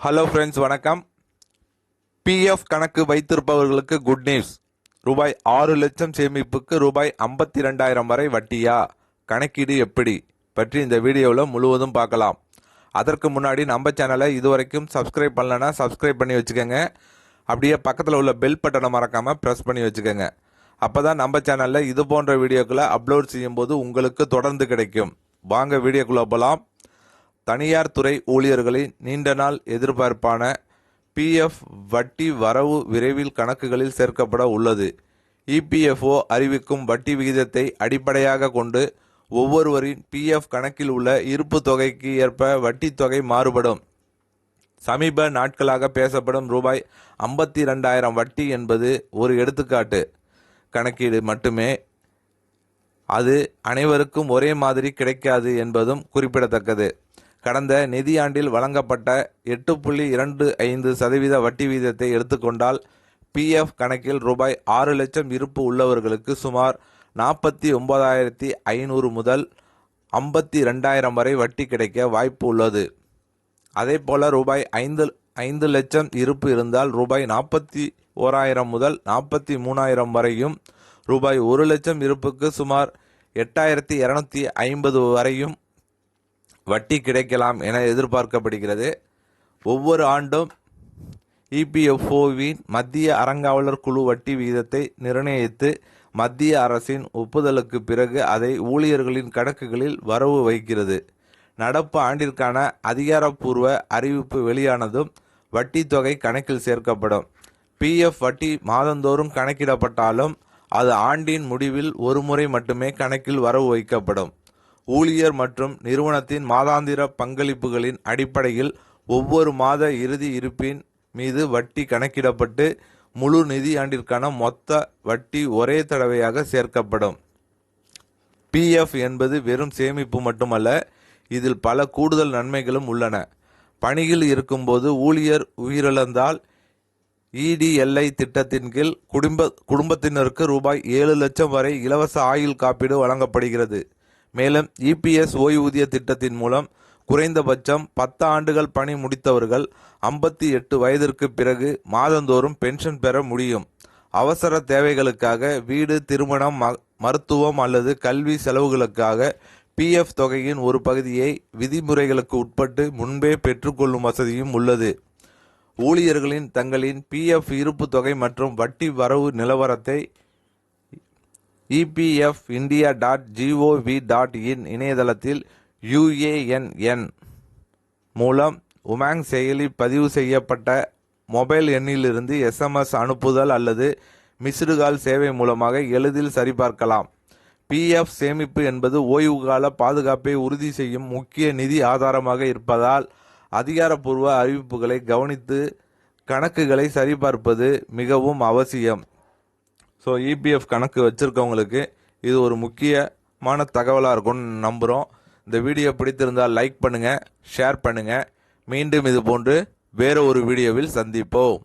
Hello friends, வணக்கம். PF கணக்கு வைத்திருப்பவர்களுக்கு good news. ரூபாய் 6 லட்சம் சேமிப்புக்கு ரூபாய் 52,000 வரை வட்டியா, கணக்கீடு எப்படி பற்றி இந்த வீடியோவில் முழுவதும் பார்க்கலாம். அதற்கு முன்னாடி நம்ம சேனலை இதுவரைக்கும் சப்ஸ்கிரைப் பண்ணலன்னா சப்ஸ்கிரைப் பண்ணி வச்சுக்கோங்க. அப்படியே பக்கத்தில் உள்ள பெல் பட்டனை மறக்காமல் ப்ரெஸ் பண்ணி வச்சுக்கோங்க. அப்போ தான் நம்ம சேனலில் இது போன்ற வீடியோக்களை அப்லோட் செய்யும்போது உங்களுக்கு தொடர்ந்து கிடைக்கும். வாங்க வீடியோக்குள்ளே போகலாம். தனியார் துறை ஊழியர்களின் நீண்ட நாள் எதிர்பார்ப்பான பிஎஃப் வட்டி வரவு விரைவில் கணக்குகளில் சேர்க்கப்பட உள்ளது. இபிஎஃப்ஓ அறிவிக்கும் வட்டி விகிதத்தை அடிப்படையாக கொண்டு ஒவ்வொருவரின் பிஎஃப் கணக்கில் உள்ள இருப்பு தொகைக்கு ஏற்ப வட்டி தொகை மாறுபடும். சமீப நாட்களாக பேசப்படும் ரூபாய் 52,000 வட்டி என்பது ஒரு எடுத்துக்காட்டு கணக்கீடு மட்டுமே. அது அனைவருக்கும் ஒரே மாதிரி கிடைக்காது என்பதும் குறிப்பிடத்தக்கது. கடந்த நிதியாண்டில் வழங்கப்பட்ட 8.25% வட்டி வீதத்தை எடுத்துக்கொண்டால் பிஎஃப் கணக்கில் ரூபாய் 6 லட்சம் இருப்பு உள்ளவர்களுக்கு சுமார் 49,500 முதல் 52,000 வரை வட்டி கிடைக்க வாய்ப்பு உள்ளது. அதேபோல ரூபாய் 5 லட்சம் இருப்பு இருந்தால் ரூபாய் 41,000 முதல் 43,000 வரையும், ரூபாய் 1 லட்சம் இருப்புக்கு சுமார் 8,250 வரையும் வட்டி கிடைக்கலாம் என எதிர்பார்க்கப்படுகிறது. ஒவ்வொரு ஆண்டும் இபிஎஃப்ஓவின் மத்திய அறங்காவலர் குழு வட்டி விகிதத்தை நிர்ணயித்து மத்திய அரசின் ஒப்புதலுக்கு பிறகு அதை ஊழியர்களின் கணக்குகளில் வரவு வைக்கிறது. நடப்பு ஆண்டிற்கான அதிகாரப்பூர்வ அறிவிப்பு வெளியானதும் வட்டி தொகை கணக்கில் சேர்க்கப்படும். பிஎஃப் வட்டி மாதந்தோறும் கணக்கிடப்பட்டாலும் அது ஆண்டின் முடிவில் ஒரு முறை மட்டுமே கணக்கில் வரவு வைக்கப்படும். ஊழியர் மற்றும் நிறுவனத்தின் மாதாந்திர பங்களிப்புகளின் அடிப்படையில் ஒவ்வொரு மாத இறுதி இருப்பின் மீது வட்டி கணக்கிடப்பட்டு முழு நிதியாண்டிற்கான மொத்த வட்டி ஒரே தடவையாக சேர்க்கப்படும். பிஎஃப் என்பது வெறும் சேமிப்பு மட்டுமல்ல, இதில் பல கூடுதல் நன்மைகளும் உள்ளன. பணியில் இருக்கும்போது ஊழியர் உயிரிழந்தால் இடிஎல்ஐ திட்டத்தின் கீழ் குடும்பத்தினருக்கு ரூபாய் 7 லட்சம் வரை இலவச ஆயுள் காப்பீடு வழங்கப்படுகிறது. மேலும் இபிஎஸ் ஓய்வூதிய திட்டத்தின் மூலம் குறைந்தபட்சம் 10 ஆண்டுகள் பணி முடித்தவர்கள் 58 வயதிற்கு பிறகு மாதந்தோறும் பென்ஷன் பெற முடியும். அவசர தேவைகளுக்காக வீடு, திருமணம், மருத்துவம் அல்லது கல்வி செலவுகளுக்காக பிஎஃப் தொகையின் ஒரு பகுதியை விதிமுறைகளுக்கு உட்பட்டு முன்பே பெற்றுக்கொள்ளும் வசதியும் உள்ளது. ஊழியர்களின் தங்களின் பிஎஃப் இருப்பு தொகை மற்றும் வட்டி வரவு நிலவரத்தை epfindia.gov.in இணையதளத்தில் UANN மூலம் உமாங் செயலி பதிவு செய்யப்பட்ட மொபைல் எண்ணிலிருந்து SMS அனுப்புதல் அல்லது மிஸ்டு கால் சேவை மூலமாக எளிதில் சரிபார்க்கலாம். பிஎஃப் சேமிப்பு என்பது ஓய்வுகால பாதுகாப்பை உறுதி செய்யும் முக்கிய நிதி ஆதாரமாக இருப்பதால் அதிகாரப்பூர்வ அறிவிப்புகளை கவனித்து கணக்குகளை சரிபார்ப்பது மிகவும் அவசியம். ஸோ இபிஎஃப் கணக்கு வச்சுருக்கவங்களுக்கு இது ஒரு முக்கியமான தகவலாக இருக்கும்னு நம்புகிறோம். இந்த வீடியோ பிடித்திருந்தால் லைக் பண்ணுங்கள், ஷேர் பண்ணுங்கள். மீண்டும் இது போன்று வேறு ஒரு வீடியோவில் சந்திப்போம்.